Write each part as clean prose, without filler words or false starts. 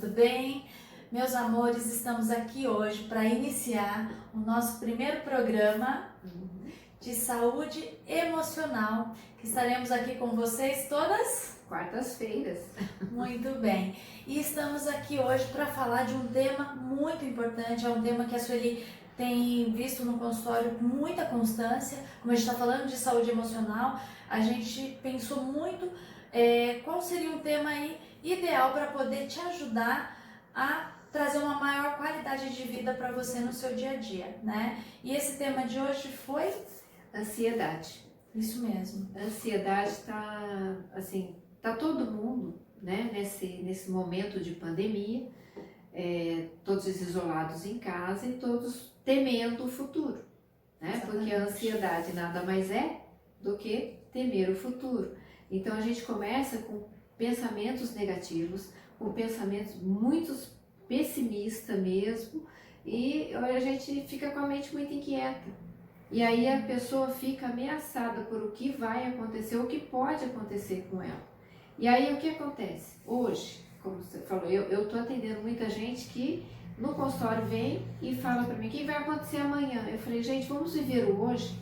tudo bem? Meus amores, estamos aqui hoje para iniciar o nosso primeiro programa de saúde emocional, que estaremos aqui com vocês todas quartas-feiras. Muito bem. E estamos aqui hoje para falar de um tema muito importante, é um tema que a Sueli tem visto no consultório com muita constância. Como a gente está falando de saúde emocional, a gente pensou muito qual seria um tema aí ideal para poder te ajudar a trazer uma maior qualidade de vida para você no seu dia a dia, né? E esse tema de hoje foi ansiedade. Isso mesmo. A ansiedade tá todo mundo, né, nesse momento de pandemia, todos isolados em casa e todos temendo o futuro, né? Exatamente. Porque a ansiedade nada mais é do que temer o futuro. Então a gente começa com pensamentos negativos, com pensamentos muito pessimistas mesmo, e a gente fica com a mente muito inquieta. E aí a pessoa fica ameaçada por o que vai acontecer, o que pode acontecer com ela. E aí o que acontece? Hoje, como você falou, eu tô atendendo muita gente que no consultório vem e fala para mim, o que vai acontecer amanhã? Eu falei, gente, vamos viver o hoje.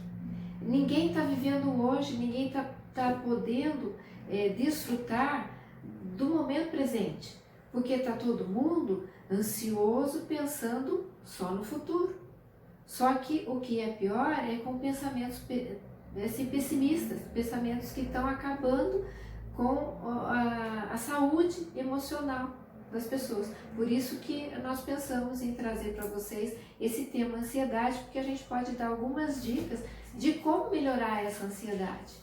Ninguém está vivendo o hoje, ninguém está podendo desfrutar do momento presente, porque está todo mundo ansioso pensando só no futuro. Só que o que é pior é com pensamentos pessimistas, pensamentos que estão acabando com a saúde emocional das pessoas. Por isso que nós pensamos em trazer para vocês esse tema ansiedade, porque a gente pode dar algumas dicas de como melhorar essa ansiedade,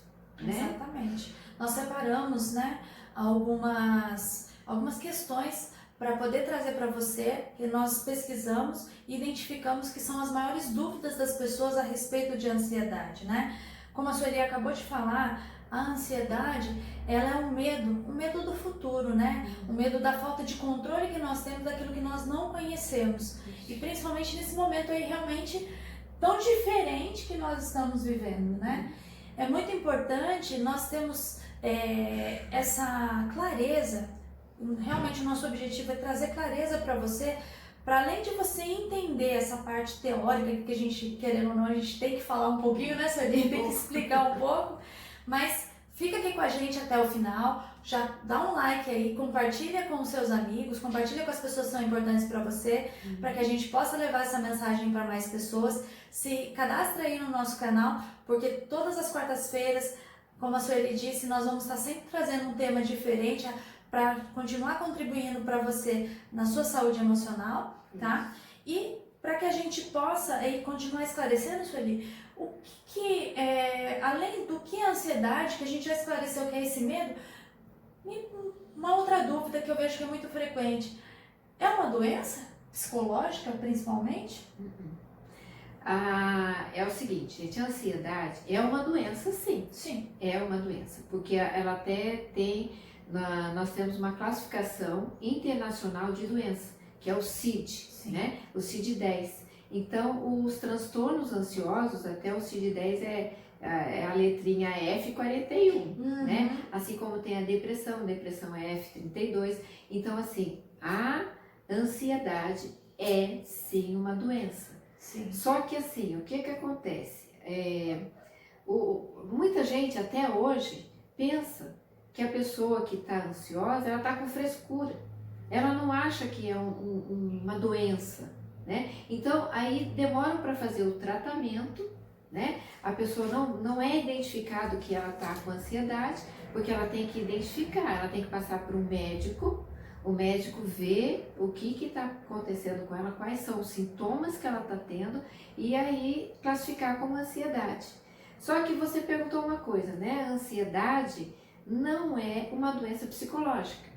né? Exatamente. Nós separamos, né, algumas questões para poder trazer para você, que nós pesquisamos e identificamos que são as maiores dúvidas das pessoas a respeito de ansiedade, né? Como a Sueli acabou de falar, a ansiedade, ela é um medo do futuro, né? O medo da falta de controle que nós temos daquilo que nós não conhecemos. E principalmente nesse momento aí realmente tão diferente que nós estamos vivendo, né? É muito importante nós termos essa clareza. Realmente o nosso objetivo é trazer clareza para você, para além de você entender essa parte teórica que a gente, querendo ou não, a gente tem que falar um pouquinho, né, Sueli? Tem que explicar um pouco, mas fica aqui com a gente até o final, já dá um like aí, compartilha com os seus amigos, compartilha com as pessoas que são importantes para você, para que a gente possa levar essa mensagem para mais pessoas. Se cadastra aí no nosso canal, porque todas as quartas-feiras, como a Sueli disse, nós vamos estar sempre trazendo um tema diferente para continuar contribuindo para você na sua saúde emocional, tá? E para que a gente possa aí continuar esclarecendo, Sueli, o que além do que é a ansiedade, que a gente já esclareceu o que é esse medo, uma outra dúvida que eu vejo que é muito frequente, é uma doença psicológica principalmente? É o seguinte, gente, a ansiedade é uma doença, sim. Sim. É uma doença, porque ela até tem, nós temos uma classificação internacional de doença, que é o CID, Sim. né? O CID-10. Então, os transtornos ansiosos, até o CID-10 é a letrinha F41, né? Assim como tem a depressão é F32. Então, assim, a ansiedade é sim uma doença. Sim. Só que assim, o que acontece? Muita gente até hoje pensa que a pessoa que está ansiosa, ela está com frescura. Ela não acha que é uma doença, né? Então, aí demoram para fazer o tratamento, né? A pessoa não é identificado que ela está com ansiedade, porque ela tem que identificar, ela tem que passar por um médico. O médico vê o que está acontecendo com ela, quais são os sintomas que ela está tendo e aí classificar como ansiedade. Só que você perguntou uma coisa, né? A ansiedade não é uma doença psicológica.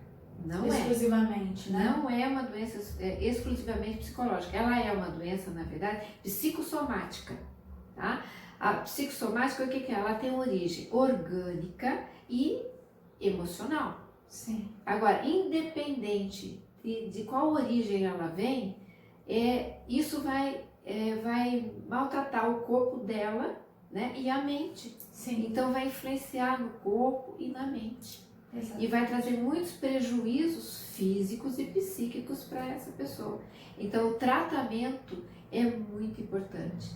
Não exclusivamente, né? Não é uma doença exclusivamente psicológica. Ela é uma doença, na verdade, psicossomática, tá? A psicossomática, o que é? Ela tem origem orgânica e emocional. Sim. Agora, independente de qual origem ela vem, isso vai maltratar o corpo dela, né, e a mente. Sim. Então vai influenciar no corpo e na mente. Exato. E vai trazer muitos prejuízos físicos e psíquicos para essa pessoa. Então, o tratamento é muito importante.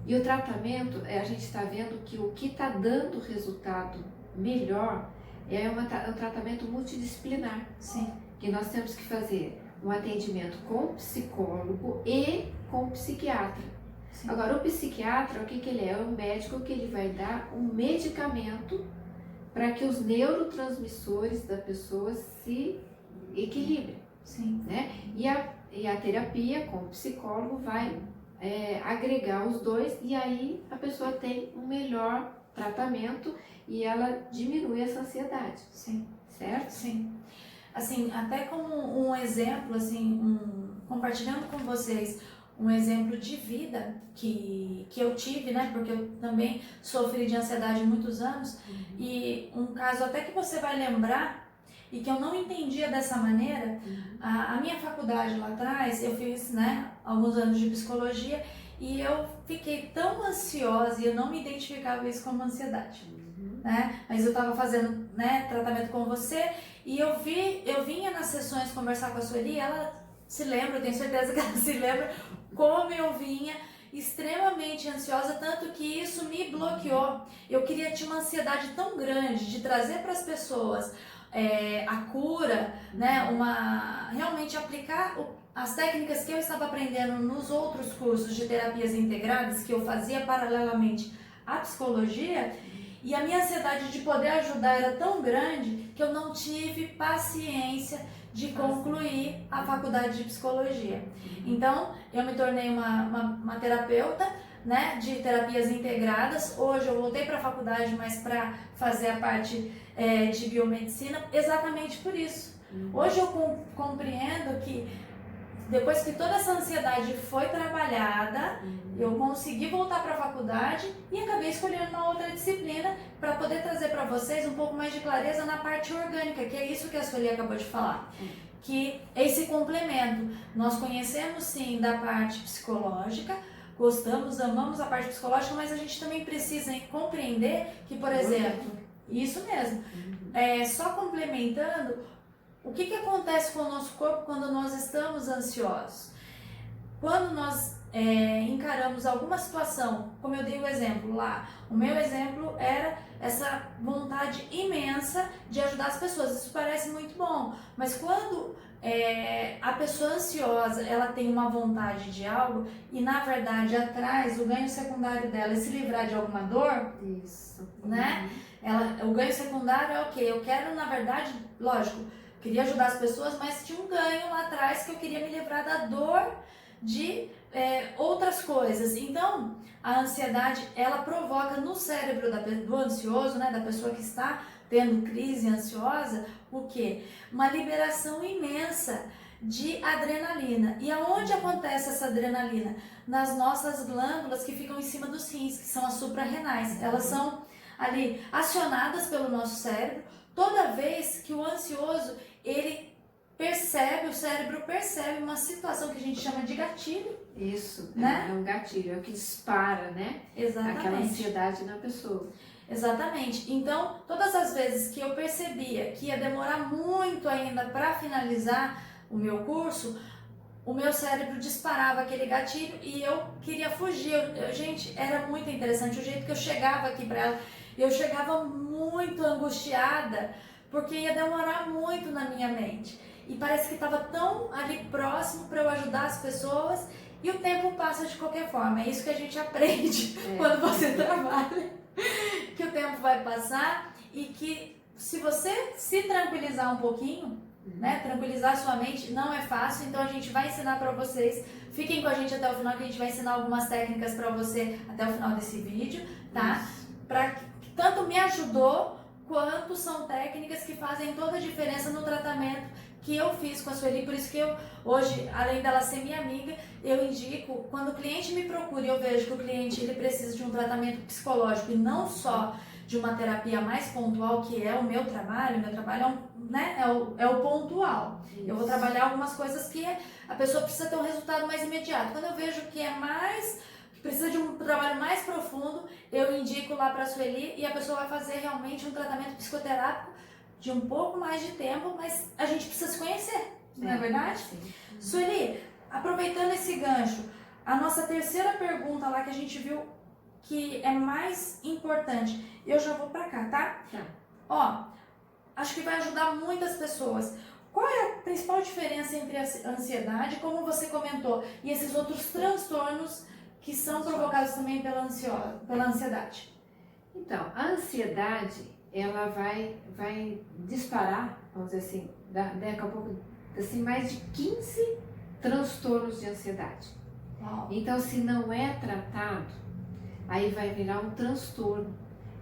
E o tratamento, a gente está vendo que o que está dando resultado melhor é um tratamento multidisciplinar. Sim. Que nós temos que fazer um atendimento com psicólogo e com psiquiatra. Sim. Agora, o psiquiatra, o que ele é? É um médico que ele vai dar um medicamento para que os neurotransmissores da pessoa se equilibrem. Sim. Né? E a terapia com o psicólogo vai agregar os dois, e aí a pessoa tem um melhor tratamento e ela diminui essa ansiedade. Sim. Certo? Sim. Assim, até como um exemplo, assim, compartilhando com vocês um exemplo de vida que eu tive, né? Porque eu também sofri de ansiedade muitos anos. E um caso até que você vai lembrar e que eu não entendia dessa maneira. A minha faculdade lá atrás, eu fiz, né, alguns anos de psicologia, e eu fiquei tão ansiosa e eu não me identificava isso como ansiedade. Né? Mas eu estava fazendo, né, tratamento com você, e eu vinha nas sessões conversar com a Sueli, ela se lembra, eu tenho certeza que ela se lembra como eu vinha extremamente ansiosa, tanto que isso me bloqueou. Eu tinha uma ansiedade tão grande de trazer para as pessoas a cura, né, realmente aplicar as técnicas que eu estava aprendendo nos outros cursos de terapias integradas que eu fazia paralelamente à psicologia. E a minha ansiedade de poder ajudar era tão grande que eu não tive paciência de concluir a faculdade de psicologia. Então, eu me tornei uma terapeuta, né, de terapias integradas. Hoje eu voltei para a faculdade, mas para fazer a parte de biomedicina, exatamente por isso. Hoje eu compreendo que depois que toda essa ansiedade foi trabalhada, eu consegui voltar para a faculdade e acabei escolhendo uma outra disciplina para poder trazer para vocês um pouco mais de clareza na parte orgânica, que é isso que a Sueli acabou de falar. Que é esse complemento. Nós conhecemos sim da parte psicológica, gostamos, amamos a parte psicológica, mas a gente também precisa compreender que, por exemplo, isso mesmo, só complementando, o que acontece com o nosso corpo quando nós estamos ansiosos? Quando nós encaramos alguma situação, como eu dei o exemplo lá, o meu exemplo era essa vontade imensa de ajudar as pessoas. Isso parece muito bom, mas quando a pessoa ansiosa, ela tem uma vontade de algo e na verdade atrás o ganho secundário dela é se livrar de alguma dor, isso, né? O ganho secundário é o quê? Eu quero, na verdade, lógico, queria ajudar as pessoas, mas tinha um ganho lá atrás que eu queria me livrar da dor de outras coisas. Então, a ansiedade, ela provoca no cérebro do ansioso, né, da pessoa que está tendo crise ansiosa, o quê? Uma liberação imensa de adrenalina. E aonde acontece essa adrenalina? Nas nossas glândulas que ficam em cima dos rins, que são as suprarrenais. Elas são ali acionadas pelo nosso cérebro toda vez que o ansioso, o cérebro percebe uma situação que a gente chama de gatilho. Isso, né? É um gatilho, é o que dispara, né? Exatamente. Aquela ansiedade na pessoa. Exatamente. Então, todas as vezes que eu percebia que ia demorar muito ainda para finalizar o meu curso, o meu cérebro disparava aquele gatilho e eu queria fugir. Gente, era muito interessante o jeito que eu chegava aqui para ela. Eu chegava muito angustiada, porque ia demorar muito na minha mente. E parece que estava tão ali próximo para eu ajudar as pessoas, e o tempo passa de qualquer forma. É isso que a gente aprende quando você trabalha, que o tempo vai passar e que se você se tranquilizar um pouquinho, né, tranquilizar sua mente, não é fácil. Então a gente vai ensinar para vocês. Fiquem com a gente até o final, que a gente vai ensinar algumas técnicas para você até o final desse vídeo, tá? Para que tanto me ajudou, quanto são técnicas que fazem toda a diferença no tratamento que eu fiz com a Sueli. Por isso que eu, hoje, além dela ser minha amiga, eu indico, quando o cliente me procura e eu vejo que o cliente ele precisa de um tratamento psicológico e não só de uma terapia mais pontual, que é o meu trabalho é o pontual. Isso. Eu vou trabalhar algumas coisas que a pessoa precisa ter um resultado mais imediato. Quando eu vejo que precisa de um trabalho mais profundo, eu indico lá para a Sueli e a pessoa vai fazer realmente um tratamento psicoterápico de um pouco mais de tempo, mas a gente precisa se conhecer, não é verdade? Sim. Sueli, aproveitando esse gancho, a nossa terceira pergunta lá que a gente viu que é mais importante, eu já vou pra cá, tá? Tá. Ó, acho que vai ajudar muitas pessoas. Qual é a principal diferença entre a ansiedade, como você comentou, e esses outros transtornos que são provocados também pela ansiedade? Então, a ansiedade, ela vai disparar, vamos dizer assim, daqui a pouco, assim, mais de 15 transtornos de ansiedade. Uau. Então, se não é tratado, aí vai virar um transtorno.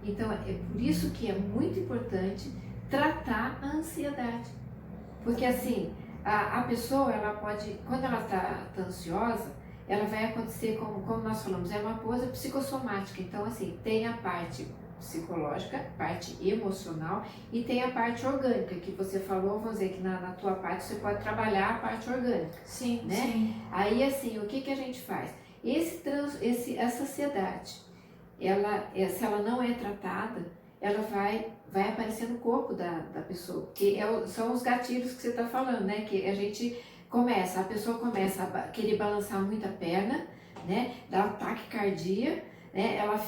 Então, é por isso que é muito importante tratar a ansiedade. Porque, assim, a pessoa, ela pode, quando ela está ansiosa, ela vai acontecer, como nós falamos, é uma coisa psicossomática. Então, assim, tem a parte psicológica, parte emocional, e tem a parte orgânica, que você falou, vamos dizer que na tua parte você pode trabalhar a parte orgânica. Sim, né? sim. Aí, assim, o que a gente faz? Essa ansiedade, se ela não é tratada, ela vai aparecer no corpo da pessoa, que são os gatilhos que você está falando, né? Que a pessoa começa a querer balançar muito a perna, né? Dá ataque cardíaco, né? Ela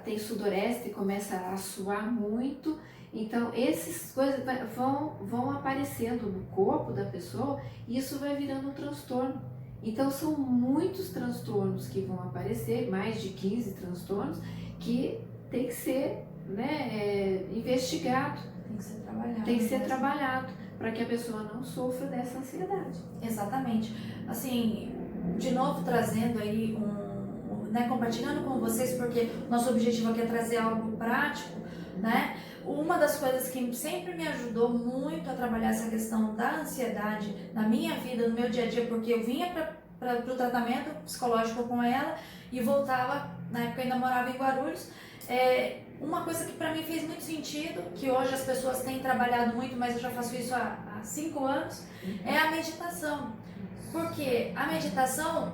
tem sudorese e começa a suar muito. Então, essas coisas vão aparecendo no corpo da pessoa e isso vai virando um transtorno. Então, são muitos transtornos que vão aparecer, mais de 15 transtornos, que tem que ser, né, investigado. Tem que ser trabalhado. Tem que ser trabalhado para que a pessoa não sofra dessa ansiedade. Exatamente. Assim, de novo trazendo aí né, compartilhando com vocês, porque nosso objetivo aqui é trazer algo prático, né? Uma das coisas que sempre me ajudou muito a trabalhar essa questão da ansiedade na minha vida, no meu dia a dia, porque eu vinha para o tratamento psicológico com ela e voltava, na época eu ainda morava em Guarulhos, uma coisa que para mim fez muito sentido, que hoje as pessoas têm trabalhado muito, mas eu já faço isso há 5 anos, é a meditação. Porque a meditação,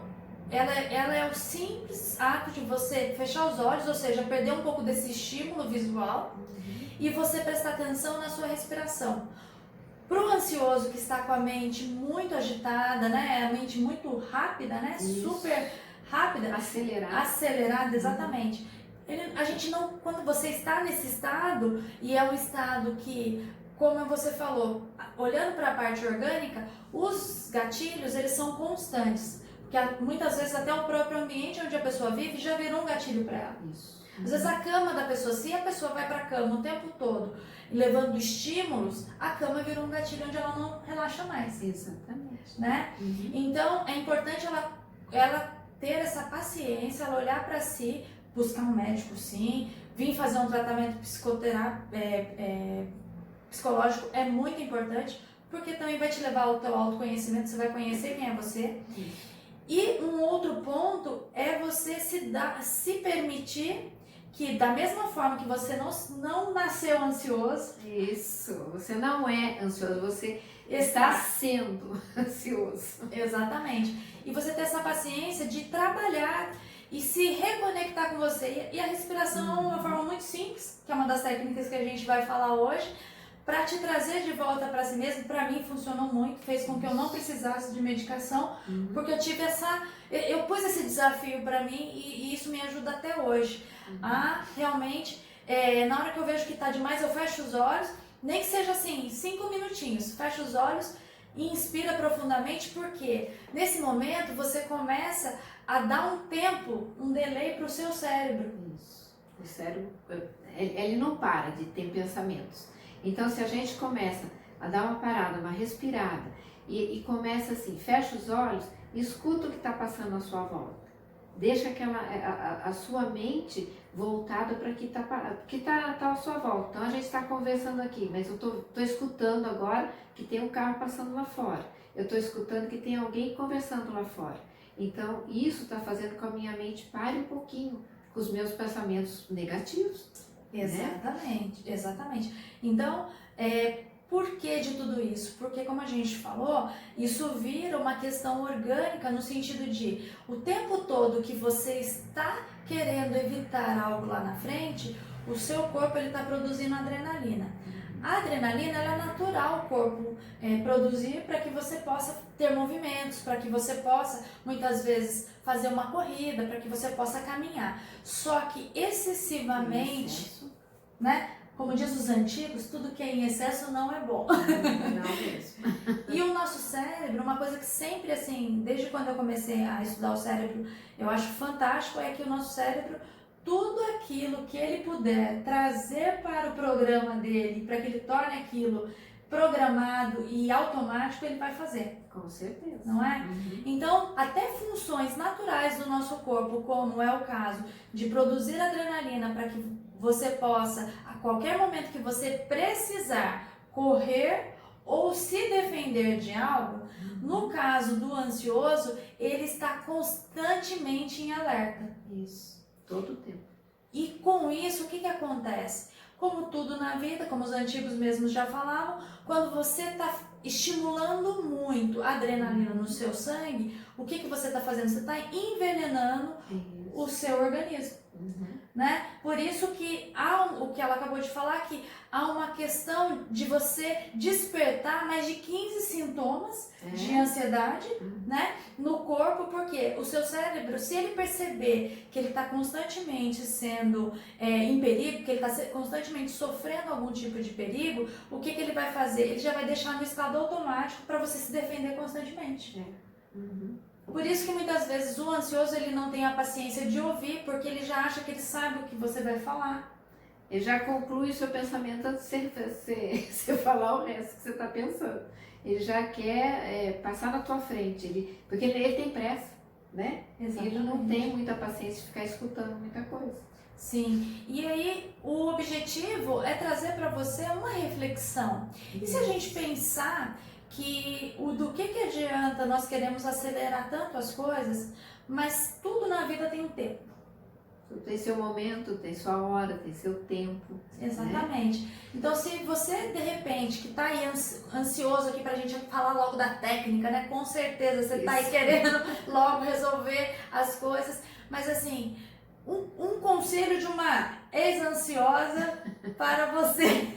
ela é o simples ato de você fechar os olhos, ou seja, perder um pouco desse estímulo visual e você prestar atenção na sua respiração. Para o ansioso que está com a mente muito agitada, né, a mente muito rápida, né, super rápida, acelerada, exatamente. A gente não, quando você está nesse estado, e é um estado que, como você falou, olhando para a parte orgânica, os gatilhos, eles são constantes. Porque muitas vezes até o próprio ambiente onde a pessoa vive já virou um gatilho para ela. Isso. Às vezes a cama da pessoa, se a pessoa vai para a cama o tempo todo, levando estímulos, a cama virou um gatilho onde ela não relaxa mais. Exatamente. Né? Então, é importante ela ter essa paciência, ela olhar para si, buscar um médico sim, vir fazer um tratamento psicológico é muito importante, porque também vai te levar ao teu autoconhecimento, você vai conhecer quem é você. E um outro ponto é você se permitir que da mesma forma que você não nasceu ansioso. Isso, você não é ansioso, você está sendo ansioso. Exatamente. E você ter essa paciência de trabalhar e se reconectar com você. E a respiração é uma forma muito simples, que é uma das técnicas que a gente vai falar hoje, para te trazer de volta para si mesmo. Para mim funcionou muito, fez com que eu não precisasse de medicação, porque eu tive eu pus esse desafio para mim e isso me ajuda até hoje a realmente, na hora que eu vejo que está demais, eu fecho os olhos, nem que seja assim, 5 minutinhos, fecho os olhos e inspira profundamente, porque nesse momento você começa a dar um tempo, um delay para o seu cérebro. Isso. O cérebro, ele não para de ter pensamentos. Então, se a gente começa a dar uma parada, uma respirada, e começa assim, fecha os olhos, escuta o que está passando à sua volta. Deixa a sua mente voltada para o que está à sua volta. Então, a gente está conversando aqui, mas eu estou escutando agora que tem um carro passando lá fora. Eu estou escutando que tem alguém conversando lá fora. Então, isso está fazendo com que a minha mente pare um pouquinho com os meus pensamentos negativos. Exatamente, né? Exatamente. Então, por que de tudo isso? Porque, como a gente falou, isso vira uma questão orgânica no sentido de o tempo todo que você está querendo evitar algo lá na frente, o seu corpo está produzindo adrenalina. A adrenalina ela é natural o corpo produzir para que você possa ter movimentos, para que você possa muitas vezes fazer uma corrida, para que você possa caminhar. Só que excessivamente, né? Como diz os antigos, tudo que é em excesso não é bom. Não mesmo. E o nosso cérebro, uma coisa que sempre assim, desde quando eu comecei a estudar o cérebro, eu acho fantástico é que o nosso cérebro, tudo aquilo que ele puder trazer para o programa dele, para que ele torne aquilo programado e automático, ele vai fazer. Com certeza. Não é? Então, até funções naturais do nosso corpo, como é o caso de produzir adrenalina para que você possa, a qualquer momento que você precisar, correr ou se defender de algo, no caso do ansioso, ele está constantemente em alerta. Isso, todo o tempo. E com isso, o que acontece? Como tudo na vida, como os antigos mesmos já falavam, quando você está estimulando muito a adrenalina no seu sangue, o que você está fazendo? Você está envenenando o seu organismo. Né? Por isso que há o que ela acabou de falar, que há uma questão de você despertar mais de 15 sintomas de ansiedade, né, no corpo, porque o seu cérebro, se ele perceber que ele está constantemente sendo em perigo, que ele está constantemente sofrendo algum tipo de perigo, o que ele vai fazer? Ele já vai deixar no estado automático para você se defender constantemente. Por isso que muitas vezes o ansioso ele não tem a paciência de ouvir, porque ele já acha que ele sabe o que você vai falar. Ele já conclui o seu pensamento antes de você falar o resto que você está pensando. Ele já quer passar na tua frente, porque ele tem pressa, né? Exatamente. Ele não tem muita paciência de ficar escutando muita coisa. Sim, e aí o objetivo é trazer para você uma reflexão. E se a gente pensar que do que adianta nós queremos acelerar tanto as coisas, mas tudo na vida tem um tempo. Tem seu momento, tem sua hora, tem seu tempo. Exatamente. Né? Então, se você, de repente, que está aí ansioso aqui para a gente falar logo da técnica, né? Com certeza você está aí querendo logo resolver as coisas. Mas, assim, um conselho de uma ex-ansiosa para você.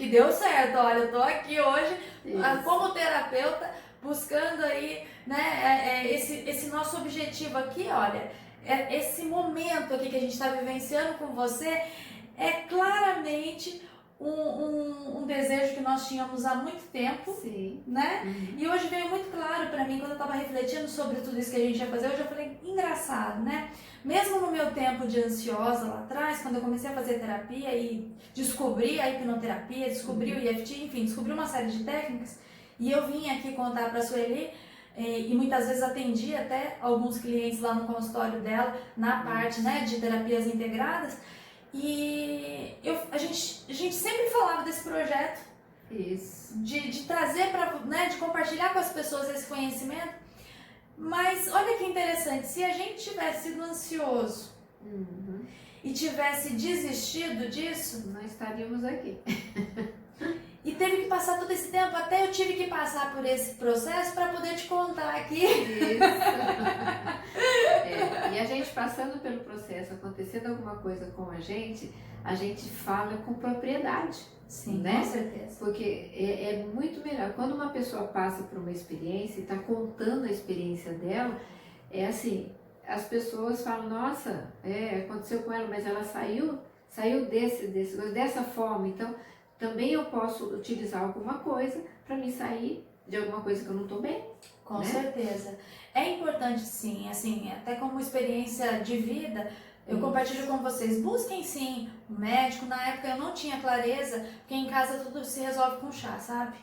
E deu certo, olha, eu tô aqui hoje como terapeuta buscando aí, né, esse nosso objetivo aqui, olha, esse momento aqui que a gente está vivenciando com você é claramente um desejo que nós tínhamos há muito tempo, né? E hoje veio muito claro para mim, quando eu estava refletindo sobre tudo isso que a gente ia fazer, hoje eu falei, engraçado, né? Mesmo no meu tempo de ansiosa lá atrás, quando eu comecei a fazer terapia e descobri a hipnoterapia, descobri o EFT, enfim, descobri uma série de técnicas, e eu vim aqui contar para a Sueli, e muitas vezes atendi até alguns clientes lá no consultório dela, na parte, né, de terapias integradas, e a gente sempre falava desse projeto, de trazer para, né, de compartilhar com as pessoas esse conhecimento. Mas olha que interessante, se a gente tivesse sido ansioso e tivesse desistido disso, nós estaríamos aqui. E teve que passar todo esse tempo, até eu tive que passar por esse processo para poder te contar aqui. Isso. E a gente passando pelo processo, acontecendo alguma coisa com a gente fala com propriedade. Sim, né? Com certeza. Porque é muito melhor. Quando uma pessoa passa por uma experiência e está contando a experiência dela, é assim, as pessoas falam, nossa, aconteceu com ela, mas ela saiu dessa forma, então também eu posso utilizar alguma coisa para me sair de alguma coisa que eu não estou bem. Com certeza. É importante sim, assim, até como experiência de vida, eu compartilho com vocês, busquem sim um médico. Na época eu não tinha clareza, porque em casa tudo se resolve com chá, sabe?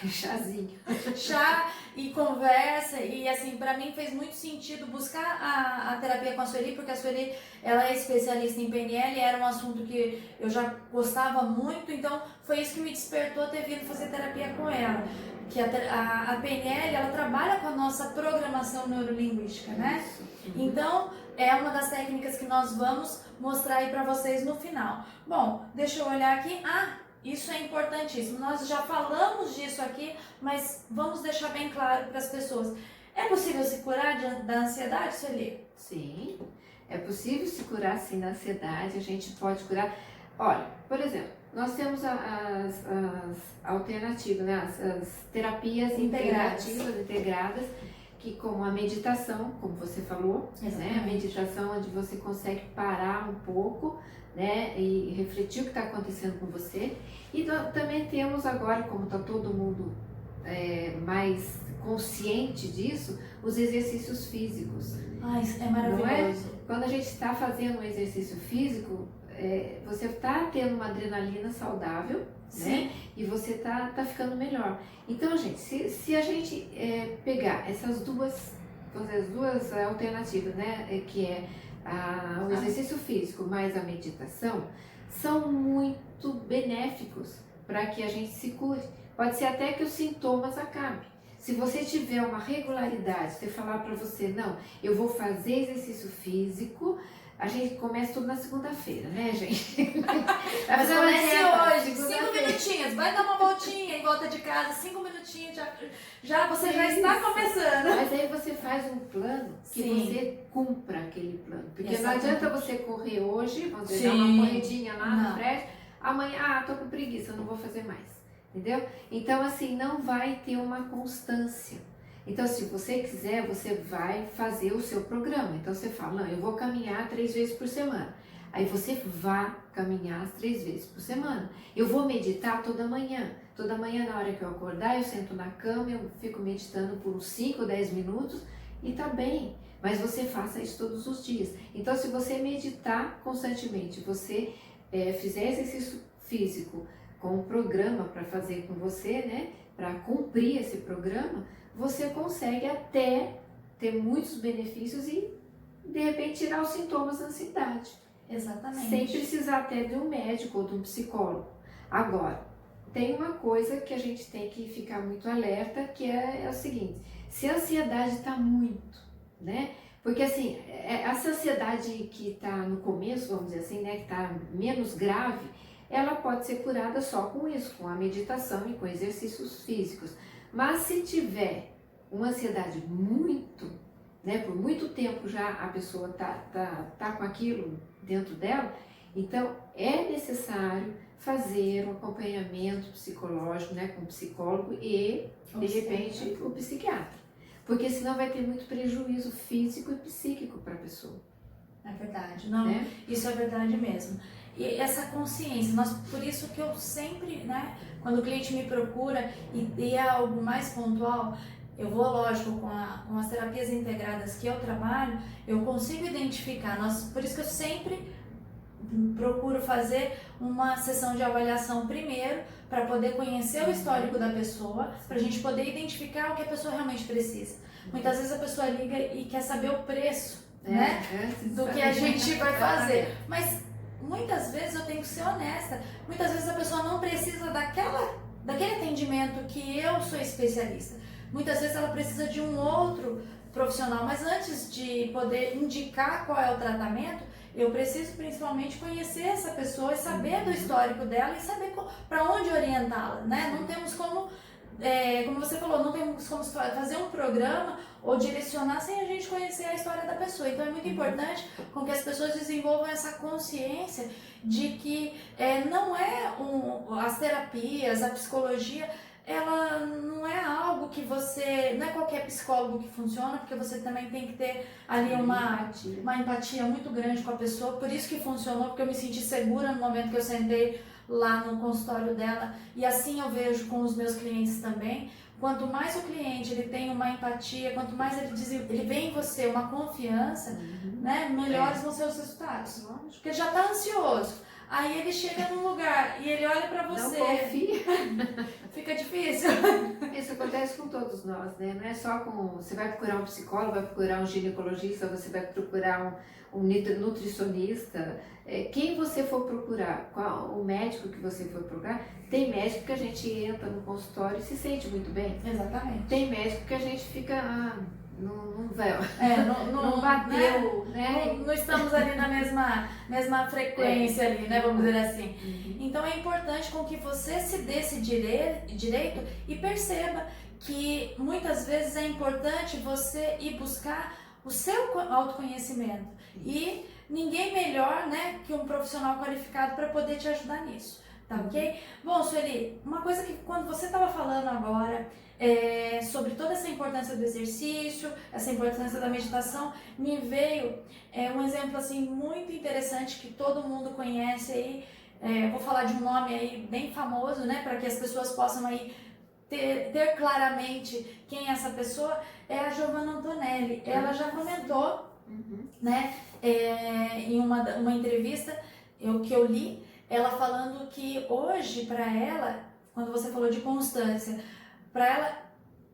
Chazinho. Chá e conversa, e assim, pra mim fez muito sentido buscar a terapia com a Sueli, porque a Sueli, ela é especialista em PNL, era um assunto que eu já gostava muito, então foi isso que me despertou a ter vindo fazer terapia com ela. Que a PNL, ela trabalha com a nossa programação neurolinguística, né? Então, é uma das técnicas que nós vamos mostrar aí para vocês no final. Bom, deixa eu olhar aqui. Isso é importantíssimo. Nós já falamos disso aqui, mas vamos deixar bem claro para as pessoas. É possível se curar da ansiedade, Sueli? Sim, é possível se curar sim da ansiedade. A gente pode curar. Olha, por exemplo, Nós temos as alternativas, né? As terapias integrativas, integradas, que como a meditação, como você falou, né? A meditação onde você consegue parar um pouco, né? E refletir o que está acontecendo com você. E também temos agora, como está todo mundo mais consciente disso, os exercícios físicos. Isso é maravilhoso. Não é? Quando a gente está fazendo um exercício físico, você está tendo uma adrenalina saudável, né? E você tá ficando melhor. Então, gente, se a gente pegar essas duas alternativas, né? Que é o exercício físico mais a meditação, são muito benéficos para que a gente se cure. Pode ser até que os sintomas acabem. Se você tiver uma regularidade, você falar para você, não, eu vou fazer exercício físico, a gente começa tudo na segunda-feira, né, gente? Mas comece hoje, 5 minutinhos, vai dar uma voltinha em volta de casa, 5 minutinhos, você já está começando. Mas aí você faz um plano que você cumpra aquele plano. Porque não adianta você correr hoje, vamos dizer, dar uma corridinha lá no prédio, amanhã, tô com preguiça, não vou fazer mais. Entendeu? Então, assim, não vai ter uma constância. Então, se você quiser, você vai fazer o seu programa. Então, você fala, não, eu vou caminhar 3 vezes por semana. Aí você vai caminhar as 3 vezes por semana. Eu vou meditar toda manhã. Toda manhã, na hora que eu acordar, eu sento na cama, eu fico meditando por uns 5 ou 10 minutos e tá bem. Mas você faça isso todos os dias. Então, se você meditar constantemente, você fizer exercício físico com um programa para fazer com você, né? Para cumprir esse programa, você consegue até ter muitos benefícios e, de repente, tirar os sintomas da ansiedade. Exatamente. Sem precisar até de um médico ou de um psicólogo. Agora, tem uma coisa que a gente tem que ficar muito alerta, que é o seguinte, se a ansiedade está muito, né? Porque assim, essa ansiedade que está no começo, vamos dizer assim, né? Que está menos grave, ela pode ser curada só com isso, com a meditação e com exercícios físicos. Mas se tiver uma ansiedade muito, né, por muito tempo já a pessoa tá com aquilo dentro dela, então é necessário fazer um acompanhamento psicológico, né, com o psicólogo e, de repente, o psiquiatra. Porque senão vai ter muito prejuízo físico e psíquico para a pessoa. É verdade, não, né? Isso é verdade mesmo. E essa consciência, por isso que eu sempre, né, quando o cliente me procura e é algo mais pontual, eu vou, lógico, com as terapias integradas que eu trabalho, eu consigo identificar, por isso que eu sempre procuro fazer uma sessão de avaliação primeiro, para poder conhecer o histórico da pessoa, para a gente poder identificar o que a pessoa realmente precisa. Muitas vezes a pessoa liga e quer saber o preço, né, do que a gente vai fazer, mas muitas vezes eu tenho que ser honesta, muitas vezes a pessoa não precisa daquele atendimento que eu sou especialista, muitas vezes ela precisa de um outro profissional, mas antes de poder indicar qual é o tratamento, eu preciso principalmente conhecer essa pessoa e saber do histórico dela e saber para onde orientá-la, né? Não temos como, como você falou, não temos como fazer um programa ou direcionar sem a gente conhecer a história da pessoa. Então é muito importante com que as pessoas desenvolvam essa consciência de que não é as terapias, a psicologia, ela não é algo que não é qualquer psicólogo que funciona, porque você também tem que ter ali uma empatia muito grande com a pessoa, por isso que funcionou, porque eu me senti segura no momento que eu sentei lá no consultório dela, e assim eu vejo com os meus clientes também. Quanto mais o cliente ele tem uma empatia, quanto mais ele vê em você uma confiança, né, melhores vão ser os resultados, porque ele já está ansioso. Aí ele chega num lugar e ele olha pra você. Não confia. Fica difícil. Isso acontece com todos nós, né? Não é só você vai procurar um psicólogo, vai procurar um ginecologista, você vai procurar um nutricionista. Quem você for procurar, o médico que você for procurar, tem médico que a gente entra no consultório e se sente muito bem. Exatamente. Tem médico que a gente fica... Não vai, não bateu, né? Não estamos ali na mesma frequência ali, né? Vamos dizer assim. Então é importante com que você se dê esse direito e perceba que muitas vezes é importante você ir buscar o seu autoconhecimento. E ninguém melhor, né, que um profissional qualificado para poder te ajudar nisso. Tá ok? Bom, Sueli, uma coisa que quando você estava falando agora sobre toda essa importância do exercício, essa importância da meditação, me veio um exemplo assim muito interessante que todo mundo conhece aí. Vou falar de um nome aí bem famoso, né, para que as pessoas possam aí ter claramente quem é essa pessoa. É a Giovanna Antonelli. Ela já comentou, né, em uma entrevista que eu li, ela falando que hoje, para ela, quando você falou de constância, para ela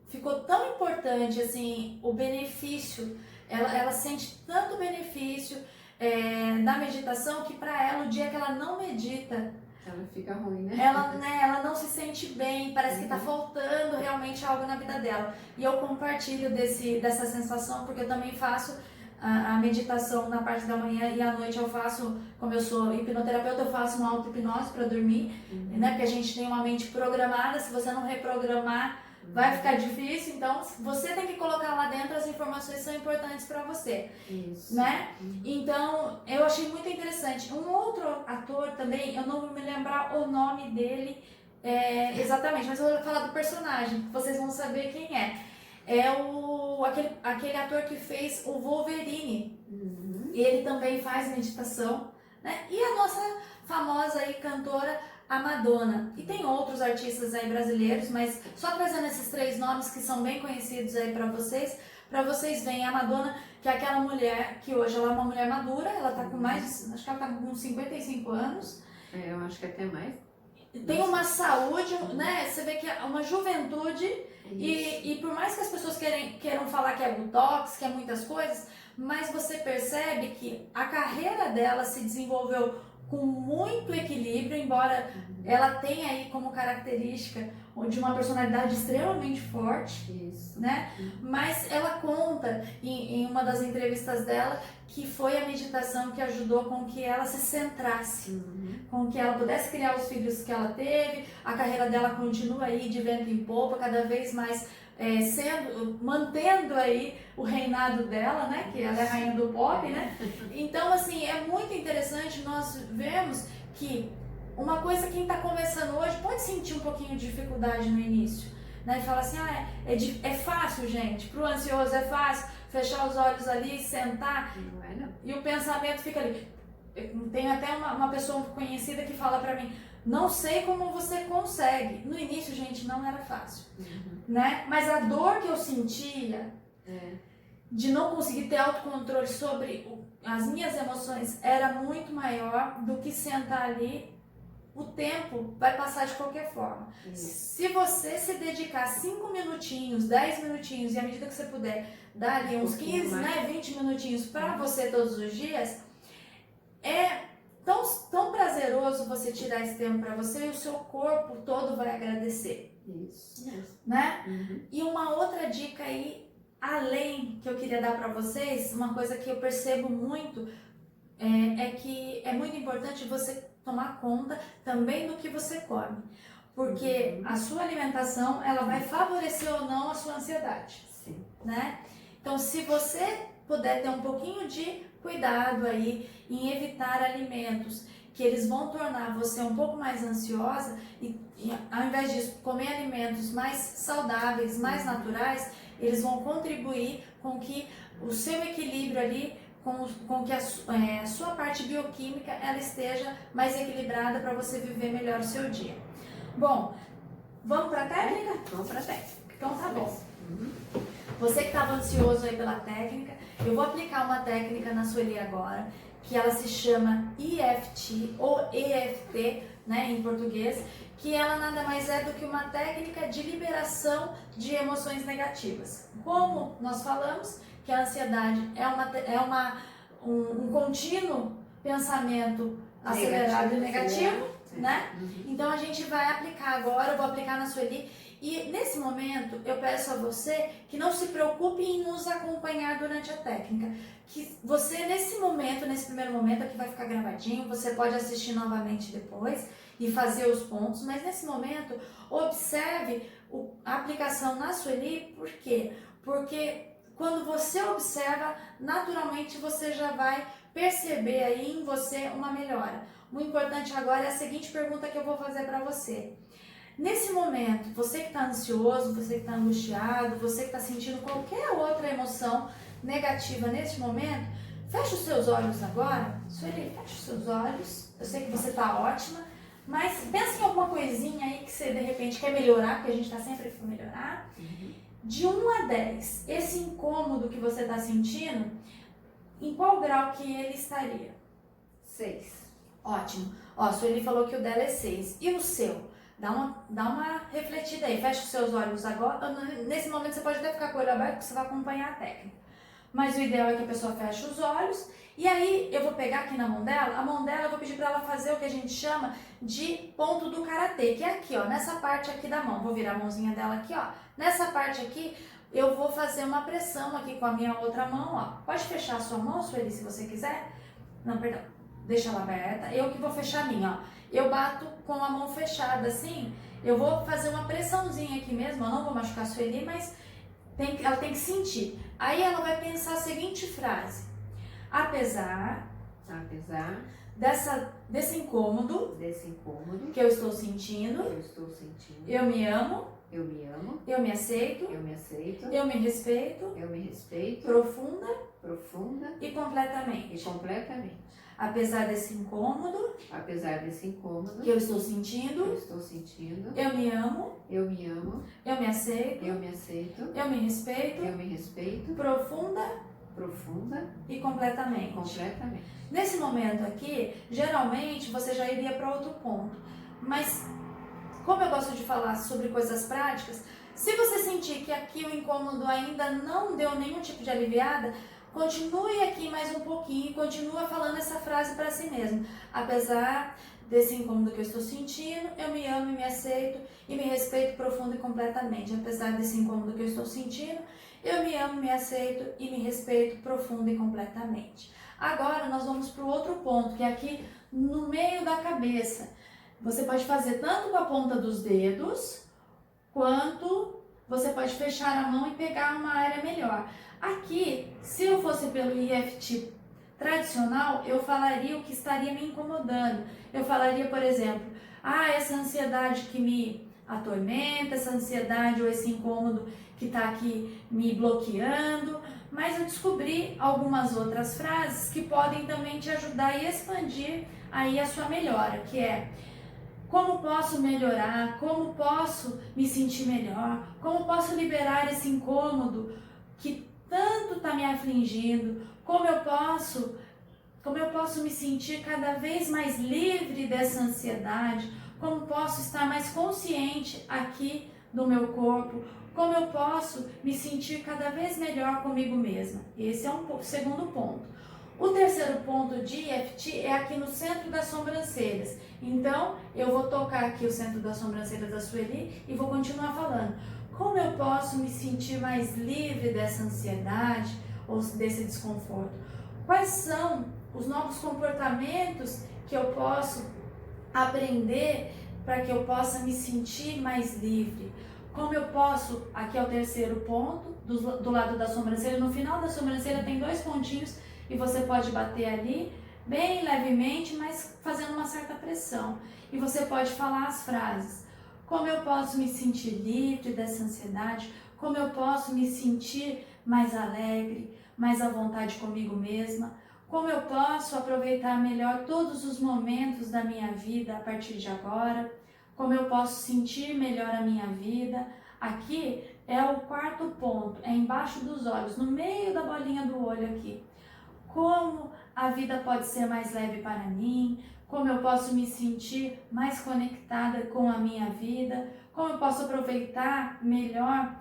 ficou tão importante assim o benefício, ela sente tanto benefício da meditação que para ela, o dia que ela não medita, ela fica ruim, né? Ela não se sente bem, parece que está faltando realmente algo na vida dela. E eu compartilho dessa sensação, porque eu também faço a meditação na parte da manhã e à noite eu faço, como eu sou hipnoterapeuta, eu faço uma auto-hipnose para dormir, né? Porque a gente tem uma mente programada, se você não reprogramar, vai ficar difícil. Então, você tem que colocar lá dentro as informações que são importantes para você. Isso. Né? Então, eu achei muito interessante. Um outro ator também, eu não vou me lembrar o nome dele exatamente, mas eu vou falar do personagem, vocês vão saber quem é. É aquele ator que fez o Wolverine. Ele também faz meditação, né? E a nossa famosa aí cantora, a Madonna. E tem outros artistas aí brasileiros, mas só trazendo esses 3 nomes que são bem conhecidos aí para vocês verem. A Madonna, que é aquela mulher que hoje ela é uma mulher madura, ela tá com acho que ela tá com 55 anos. Eu acho que até mais. Tem uma saúde, né? Você vê que é uma juventude e por mais que as pessoas queiram falar que é botox, que é muitas coisas, mas você percebe que a carreira dela se desenvolveu com muito equilíbrio, embora ela tenha aí como característica de uma personalidade extremamente forte, né? Mas ela conta em uma das entrevistas dela que foi a meditação que ajudou com que ela se centrasse, com que ela pudesse criar os filhos que ela teve. A carreira dela continua aí de vento em popa, cada vez mais mantendo aí o reinado dela, né? Que ela é a rainha do pop, né? Então, assim, é muito interessante nós vermos que uma coisa, quem está começando hoje pode sentir um pouquinho de dificuldade no início, né? E fala assim, é fácil, gente, pro ansioso é fácil fechar os olhos ali, sentar, e o pensamento fica ali. Tem até uma pessoa conhecida que fala pra mim, não sei como você consegue. No início, gente, não era fácil, né? Mas a dor que eu sentia de não conseguir ter autocontrole sobre as minhas emoções era muito maior do que sentar ali. O tempo vai passar de qualquer forma. Se você se dedicar 5 minutinhos, 10 minutinhos, e à medida que você puder, dar ali uns 15, né, 20 minutinhos para você todos os dias, é tão prazeroso você tirar esse tempo para você e o seu corpo todo vai agradecer. Isso. Né? E uma outra dica aí, além que eu queria dar para vocês, uma coisa que eu percebo muito é que é muito importante você tomar conta também do que você come, porque a sua alimentação ela vai favorecer ou não a sua ansiedade, né? Então, se você puder ter um pouquinho de cuidado aí em evitar alimentos que eles vão tornar você um pouco mais ansiosa e ao invés disso comer alimentos mais saudáveis, mais naturais, eles vão contribuir com que o seu equilíbrio ali, com que a sua parte bioquímica ela esteja mais equilibrada para você viver melhor o seu dia. Bom, vamos para a técnica? Vamos para a técnica. Então tá bom. Você que estava ansioso aí pela técnica, eu vou aplicar uma técnica na Sueli agora, que ela se chama EFT ou EFT, né, em português, que ela nada mais é do que uma técnica de liberação de emoções negativas. Como nós falamos, que a ansiedade é um contínuo pensamento acelerado e negativo, né? Então a gente vai aplicar agora, eu vou aplicar na Sueli, e nesse momento eu peço a você que não se preocupe em nos acompanhar durante a técnica, que você nesse momento, nesse primeiro momento aqui vai ficar gravadinho, você pode assistir novamente depois e fazer os pontos, mas nesse momento observe a aplicação na Sueli. Por quê? Porque quando você observa, naturalmente você já vai perceber aí em você uma melhora. O importante agora é a seguinte pergunta que eu vou fazer para você. Nesse momento, você que está ansioso, você que está angustiado, você que está sentindo qualquer outra emoção negativa neste momento, feche os seus olhos agora. Sueli, feche os seus olhos. Eu sei que você está ótima, mas pensa em alguma coisinha aí que você de repente quer melhorar, porque a gente está sempre aqui para melhorar. De 1 a 10, esse incômodo que você está sentindo, em qual grau que ele estaria? 6. Ótimo. Ó, a Sueli falou que o dela é 6. E o seu? Dá uma refletida aí. Fecha os seus olhos agora. Nesse momento você pode até ficar com o olho aberto, porque você vai acompanhar a técnica. Mas o ideal é que a pessoa feche os olhos. E aí eu vou pegar aqui na mão dela. A mão dela eu vou pedir para ela fazer o que a gente chama de ponto do karatê, que é aqui, ó, nessa parte aqui da mão. Vou virar a mãozinha dela aqui, ó. Nessa parte aqui eu vou fazer uma pressão aqui com a minha outra mão, ó. Pode fechar a sua mão, Sueli, se você quiser. Não, perdão. Deixa ela aberta. Eu que vou fechar a minha, ó. Eu bato com a mão fechada assim. Eu vou fazer uma pressãozinha aqui mesmo. Eu não vou machucar a Sueli, mas ela tem que sentir. Aí ela vai pensar a seguinte frase. Apesar desse incômodo que eu estou sentindo, eu me amo, eu me aceito, eu me respeito, profunda e completamente. Apesar desse incômodo que eu estou sentindo, eu me amo, eu me aceito, eu me respeito, profunda e completamente. Nesse momento aqui, geralmente você já iria para outro ponto, mas como eu gosto de falar sobre coisas práticas, se você sentir que aqui o incômodo ainda não deu nenhum tipo de aliviada, continue aqui mais um pouquinho e continua falando essa frase para si mesmo. Apesar desse incômodo que eu estou sentindo, eu me amo e me aceito e me respeito profundo e completamente. Apesar desse incômodo que eu estou sentindo, eu me amo, me aceito e me respeito profundo e completamente. Agora nós vamos para o outro ponto, que é aqui no meio da cabeça. Você pode fazer tanto com a ponta dos dedos, quanto você pode fechar a mão e pegar uma área melhor. Aqui, se eu fosse pelo EFT tradicional, eu falaria o que estaria me incomodando. Eu falaria, por exemplo, essa ansiedade que me atormenta, essa ansiedade ou esse incômodo que está aqui me bloqueando. Mas eu descobri algumas outras frases que podem também te ajudar e expandir aí a sua melhora, que é: como posso melhorar? Como posso me sentir melhor? Como posso liberar esse incômodo que tanto está me afligindo? Como eu posso me sentir cada vez mais livre dessa ansiedade? Como posso estar mais consciente aqui do meu corpo? Como eu posso me sentir cada vez melhor comigo mesma? Esse é o segundo ponto. O terceiro ponto de EFT é aqui no centro das sobrancelhas. Então, eu vou tocar aqui o centro das sobrancelhas da Sueli e vou continuar falando. Como eu posso me sentir mais livre dessa ansiedade ou desse desconforto? Quais são os novos comportamentos que eu posso aprender para que eu possa me sentir mais livre? Como eu posso, aqui é o terceiro ponto, do lado da sobrancelha, no final da sobrancelha tem 2 pontinhos e você pode bater ali bem levemente, mas fazendo uma certa pressão. E você pode falar as frases: como eu posso me sentir livre dessa ansiedade? Como eu posso me sentir mais alegre, mais à vontade comigo mesma? Como eu posso aproveitar melhor todos os momentos da minha vida a partir de agora? Como eu posso sentir melhor a minha vida? Aqui é o quarto ponto, é embaixo dos olhos, no meio da bolinha do olho aqui. Como a vida pode ser mais leve para mim? Como eu posso me sentir mais conectada com a minha vida? Como eu posso aproveitar melhor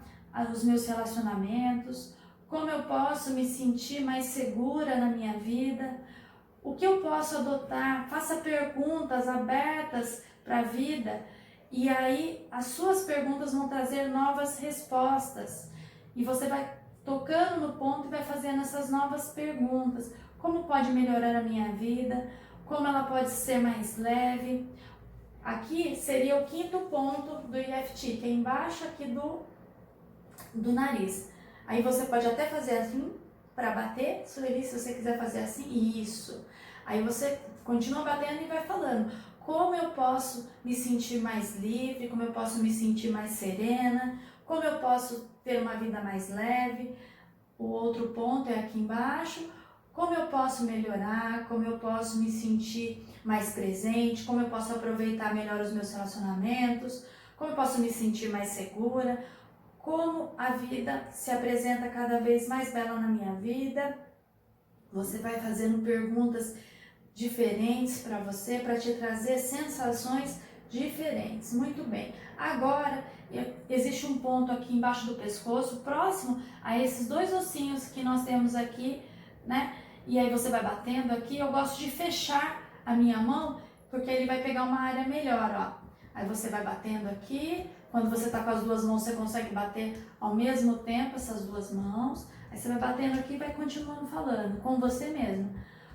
os meus relacionamentos? Como eu posso me sentir mais segura na minha vida? O que eu posso adotar? Faça perguntas abertas para a vida e aí as suas perguntas vão trazer novas respostas. E você vai tocando no ponto e vai fazendo essas novas perguntas. Como pode melhorar a minha vida? Como ela pode ser mais leve? Aqui seria o quinto ponto do EFT, que é embaixo aqui do nariz. Aí você pode até fazer assim, para bater, Sueli, se você quiser fazer assim, isso. Aí você continua batendo e vai falando, como eu posso me sentir mais livre, como eu posso me sentir mais serena, como eu posso ter uma vida mais leve. O outro ponto é aqui embaixo, como eu posso melhorar, como eu posso me sentir mais presente, como eu posso aproveitar melhor os meus relacionamentos, como eu posso me sentir mais segura, como a vida se apresenta cada vez mais bela na minha vida. Você vai fazendo perguntas diferentes para você, para te trazer sensações diferentes. Muito bem. Agora, existe um ponto aqui embaixo do pescoço, próximo a esses dois ossinhos que nós temos aqui, né? E aí você vai batendo aqui. Eu gosto de fechar a minha mão, porque ele vai pegar uma área melhor, ó. Aí você vai batendo aqui. Quando você tá com as duas mãos, você consegue bater ao mesmo tempo essas duas mãos. Aí você vai batendo aqui e vai continuando falando com você mesmo.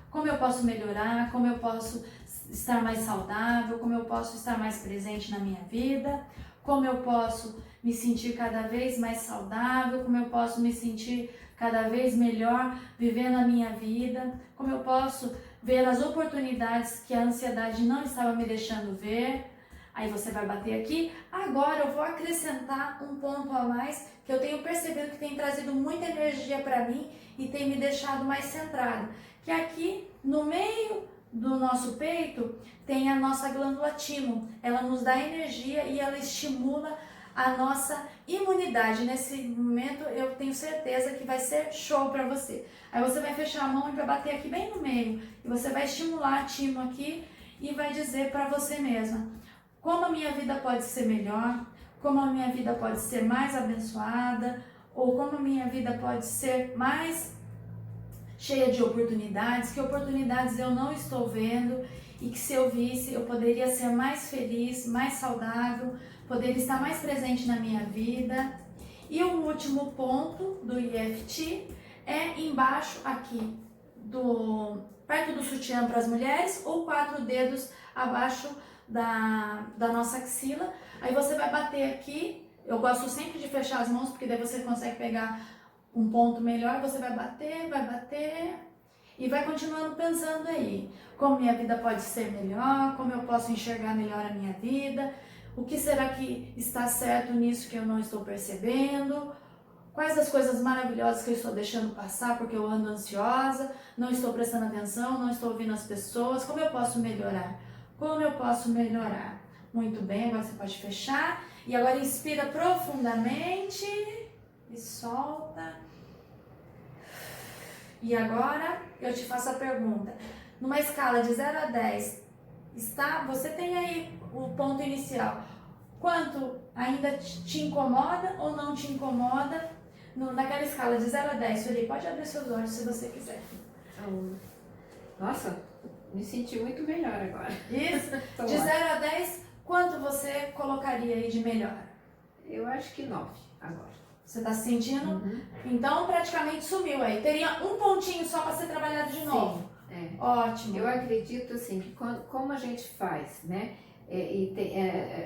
Como eu posso melhorar, como eu posso estar mais saudável, como eu posso estar mais presente na minha vida, como eu posso me sentir cada vez mais saudável, como eu posso me sentir cada vez melhor vivendo a minha vida, como eu posso ver as oportunidades que a ansiedade não estava me deixando ver. Aí você vai bater aqui. Agora eu vou acrescentar um ponto a mais que eu tenho percebido que tem trazido muita energia para mim e tem me deixado mais centrado. Que aqui no meio do nosso peito tem a nossa glândula timo. Ela nos dá energia e ela estimula a nossa imunidade. Nesse momento eu tenho certeza que vai ser show para você. Aí você vai fechar a mão e vai bater aqui bem no meio. E você vai estimular a timo aqui e vai dizer para você mesma: como a minha vida pode ser melhor, como a minha vida pode ser mais abençoada, ou como a minha vida pode ser mais cheia de oportunidades, que oportunidades eu não estou vendo e que se eu visse eu poderia ser mais feliz, mais saudável, poderia estar mais presente na minha vida. E o último ponto do EFT é embaixo aqui, perto do sutiã para as mulheres, ou 4 dedos abaixo da nossa axila. Aí você vai bater aqui. Eu gosto sempre de fechar as mãos, porque daí você consegue pegar um ponto melhor. Você vai bater e vai continuando pensando aí, como minha vida pode ser melhor, como eu posso enxergar melhor a minha vida, o que será que está certo nisso que eu não estou percebendo, quais as coisas maravilhosas que eu estou deixando passar porque eu ando ansiosa, não estou prestando atenção, não estou ouvindo as pessoas, como eu posso melhorar? Como eu posso melhorar? Muito bem, agora você pode fechar. E agora inspira profundamente e solta. E agora eu te faço a pergunta. Numa escala de 0 a 10, você tem aí o ponto inicial. Quanto ainda te incomoda ou não te incomoda? Naquela escala de 0 a 10, Sueli, pode abrir seus olhos se você quiser. Nossa, me senti muito melhor agora. Isso? De 0 a 10, quanto você colocaria aí de melhor? Eu acho que 9 agora. Você tá se sentindo? Uhum. Então praticamente sumiu aí. Teria um pontinho só para ser trabalhado de novo. Sim, é. Ótimo. Eu acredito assim que como a gente faz, né?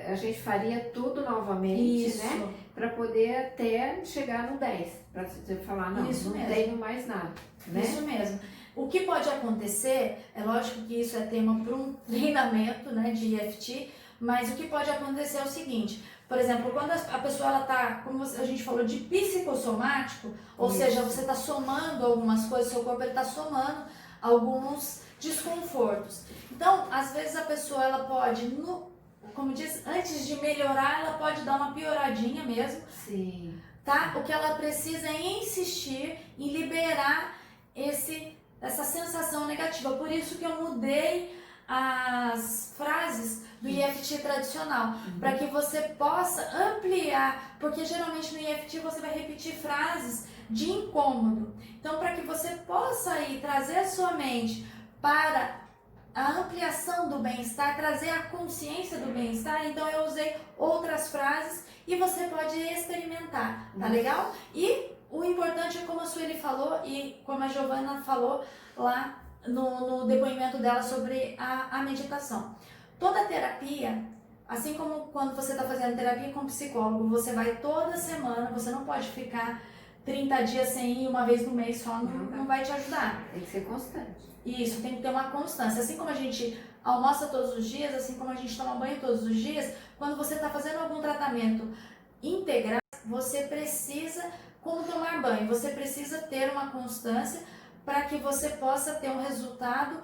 A gente faria tudo novamente, Isso. né? Para poder até chegar no 10. Para você falar, não, Isso não mesmo. tenho mais nada. Né? Isso mesmo. O que pode acontecer, é lógico que isso é tema para um treinamento, né, de EFT, mas o que pode acontecer é o seguinte: por exemplo, quando a pessoa está, como a gente falou, de psicossomático, ou Isso. seja, você está somando algumas coisas, seu corpo está somando alguns desconfortos. Então, às vezes a pessoa ela pode, como diz, antes de melhorar, ela pode dar uma pioradinha mesmo. Sim. Tá? O que ela precisa é insistir em liberar essa sensação negativa. Por isso que eu mudei as frases do EFT tradicional, para que você possa ampliar, porque geralmente no EFT você vai repetir frases de incômodo. Então, para que você possa aí trazer a sua mente para a ampliação do bem-estar, trazer a consciência do bem-estar, então eu usei outras frases e você pode experimentar, tá legal? E o importante é como a Sueli falou e como a Giovana falou lá no depoimento dela sobre a meditação. Toda terapia, assim como quando você está fazendo terapia com psicólogo, você vai toda semana, você não pode ficar 30 dias sem ir, uma vez no mês só, não vai te ajudar. Tem que ser constante. Isso, tem que ter uma constância. Assim como a gente almoça todos os dias, assim como a gente toma banho todos os dias, quando você está fazendo algum tratamento integral, você precisa, como tomar banho, você precisa ter uma constância para que você possa ter um resultado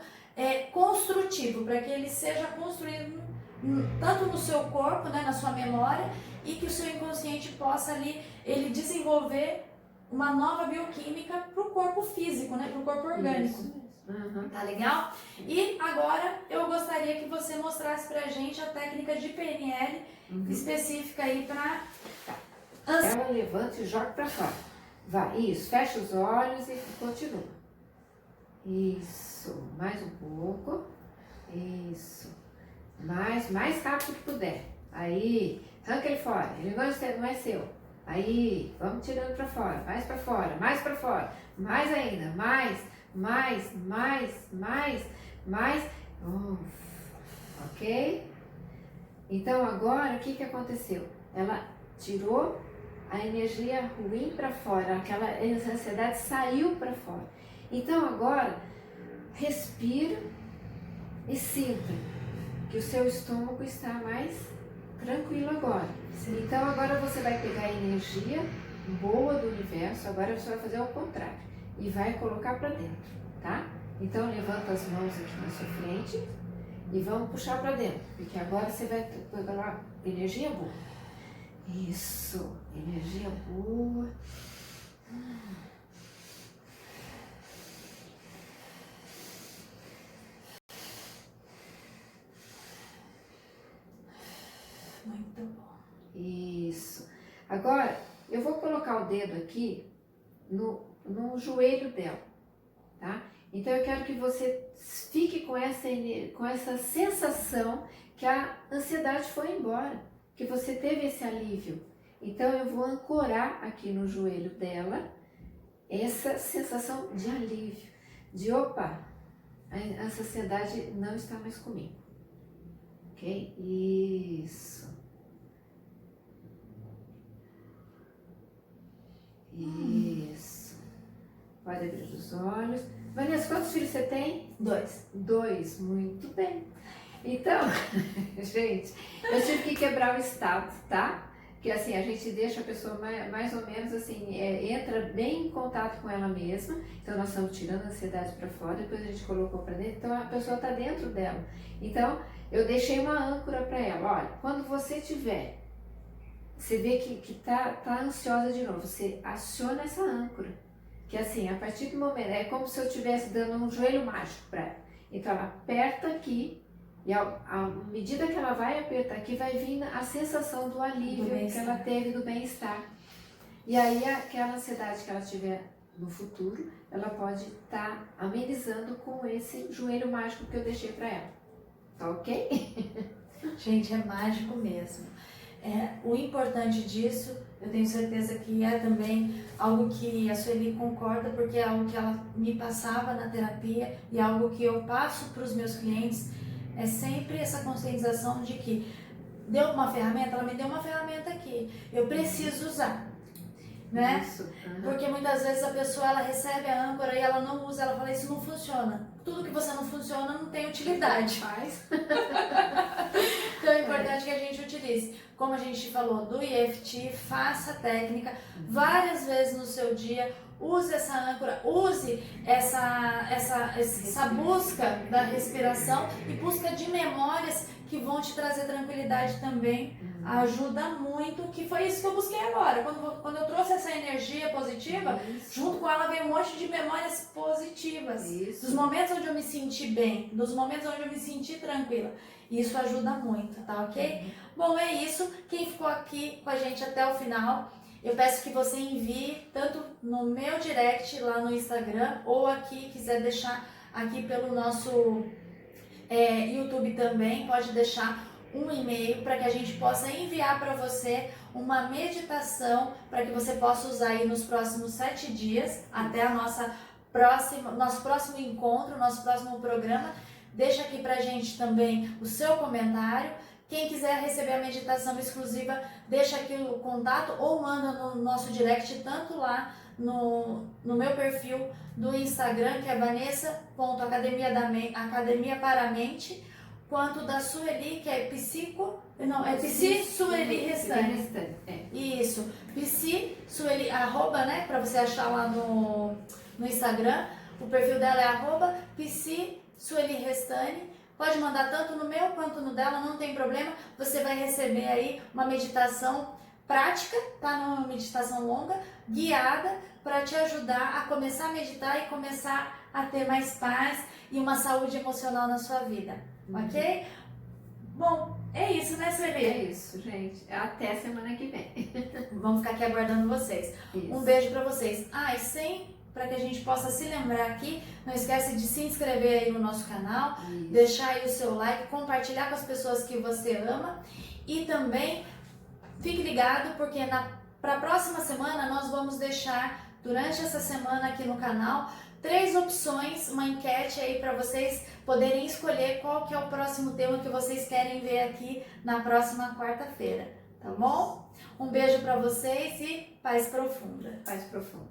construtivo, para que ele seja construído tanto no seu corpo, né, na sua memória, e que o seu inconsciente possa ali, ele desenvolver uma nova bioquímica para o corpo físico, né, para o corpo orgânico. Isso. Uhum. Tá legal? E agora eu gostaria que você mostrasse pra gente a técnica de PNL específica aí pra... Ela levanta e joga pra fora. Vai, isso, fecha os olhos e continua. Isso, mais um pouco. Isso. Mais rápido que puder. Aí, arranca ele fora. Ele não é seu. Aí, vamos tirando pra fora. Mais pra fora, mais pra fora. Mais ainda, mais. Ok? Então agora o que aconteceu? Ela tirou a energia ruim para fora, aquela ansiedade saiu para fora. Então agora respira e sinta que o seu estômago está mais tranquilo agora. Sim. Então agora você vai pegar a energia boa do universo, agora você vai fazer ao contrário. E vai colocar para dentro, tá? Então levanta as mãos aqui na sua frente e vamos puxar para dentro, porque agora você vai pegar energia boa. Isso, energia boa. Muito bom. Isso. Agora eu vou colocar o dedo aqui no joelho dela, tá? Então eu quero que você fique com essa sensação que a ansiedade foi embora, que você teve esse alívio. Então eu vou ancorar aqui no joelho dela essa sensação de alívio, de opa, a ansiedade não está mais comigo, ok? Isso. Isso. Pode abrir os olhos. Vanessa, quantos filhos você tem? 2. 2, muito bem. Então, gente, eu tive que quebrar o estado, tá? Que assim, a gente deixa a pessoa mais ou menos assim, entra bem em contato com ela mesma. Então nós estamos tirando a ansiedade para fora, depois a gente colocou para dentro, então a pessoa está dentro dela. Então, eu deixei uma âncora para ela. Olha, quando você tiver, você vê que tá ansiosa de novo, você aciona essa âncora. Que assim, a partir do momento, é como se eu estivesse dando um joelho mágico para ela. Então ela aperta aqui, e à medida que ela vai apertar aqui, vai vir a sensação do alívio que ela teve, do bem-estar. E aí aquela ansiedade que ela tiver no futuro, ela pode estar amenizando com esse joelho mágico que eu deixei para ela. Tá ok? Gente, é mágico mesmo. O importante disso, eu tenho certeza que é também algo que a Sueli concorda, porque é algo que ela me passava na terapia e é algo que eu passo para os meus clientes, é sempre essa conscientização de que deu uma ferramenta, ela me deu uma ferramenta aqui, eu preciso usar, né? Isso. Uhum. Porque muitas vezes a pessoa ela recebe a âncora e ela não usa, ela fala, isso não funciona. Tudo que você não funciona não tem utilidade. Faz. Então é importante que a gente utilize. Como a gente falou do EFT, faça a técnica várias vezes no seu dia, use essa âncora, use essa busca da respiração e busca de memórias que vão te trazer tranquilidade também. Ajuda muito, que foi isso que eu busquei agora. Quando eu trouxe essa energia positiva, junto com ela veio um monte de memórias positivas. Isso. Dos momentos onde eu me senti bem, dos momentos onde eu me senti tranquila. Isso ajuda muito, tá ok? Bom, é isso. Quem ficou aqui com a gente até o final, eu peço que você envie tanto no meu direct lá no Instagram ou aqui, quiser deixar aqui pelo nosso YouTube também, pode deixar um e-mail para que a gente possa enviar para você uma meditação para que você possa usar aí nos próximos 7 dias até nosso próximo encontro, nosso próximo programa. Deixa aqui pra gente também o seu comentário. Quem quiser receber a meditação exclusiva, deixa aqui o contato ou manda no nosso direct, tanto lá no meu perfil do Instagram, que é Vanessa.academia para a mente, quanto da Sueli, que é Psi Sueli Restante. Isso, Psi Sueli, arroba, né, pra você achar lá no Instagram, o perfil dela é arroba Psi Sueli Restante. Pode mandar tanto no meu quanto no dela, não tem problema, você vai receber aí uma meditação prática, tá? Não é uma meditação longa, guiada, para te ajudar a começar a meditar e começar a ter mais paz e uma saúde emocional na sua vida, ok? Bom, é isso, né, Sueli? É isso, gente. Até semana que vem. Vamos ficar aqui aguardando vocês. Isso. Um beijo para vocês. Para que a gente possa se lembrar aqui, não esquece de se inscrever aí no nosso canal, Isso. deixar aí o seu like, compartilhar com as pessoas que você ama e também fique ligado porque para a próxima semana nós vamos deixar, durante essa semana aqui no canal, 3 opções, uma enquete aí para vocês poderem escolher qual que é o próximo tema que vocês querem ver aqui na próxima quarta-feira, tá bom? Um beijo para vocês e paz profunda. Paz profunda.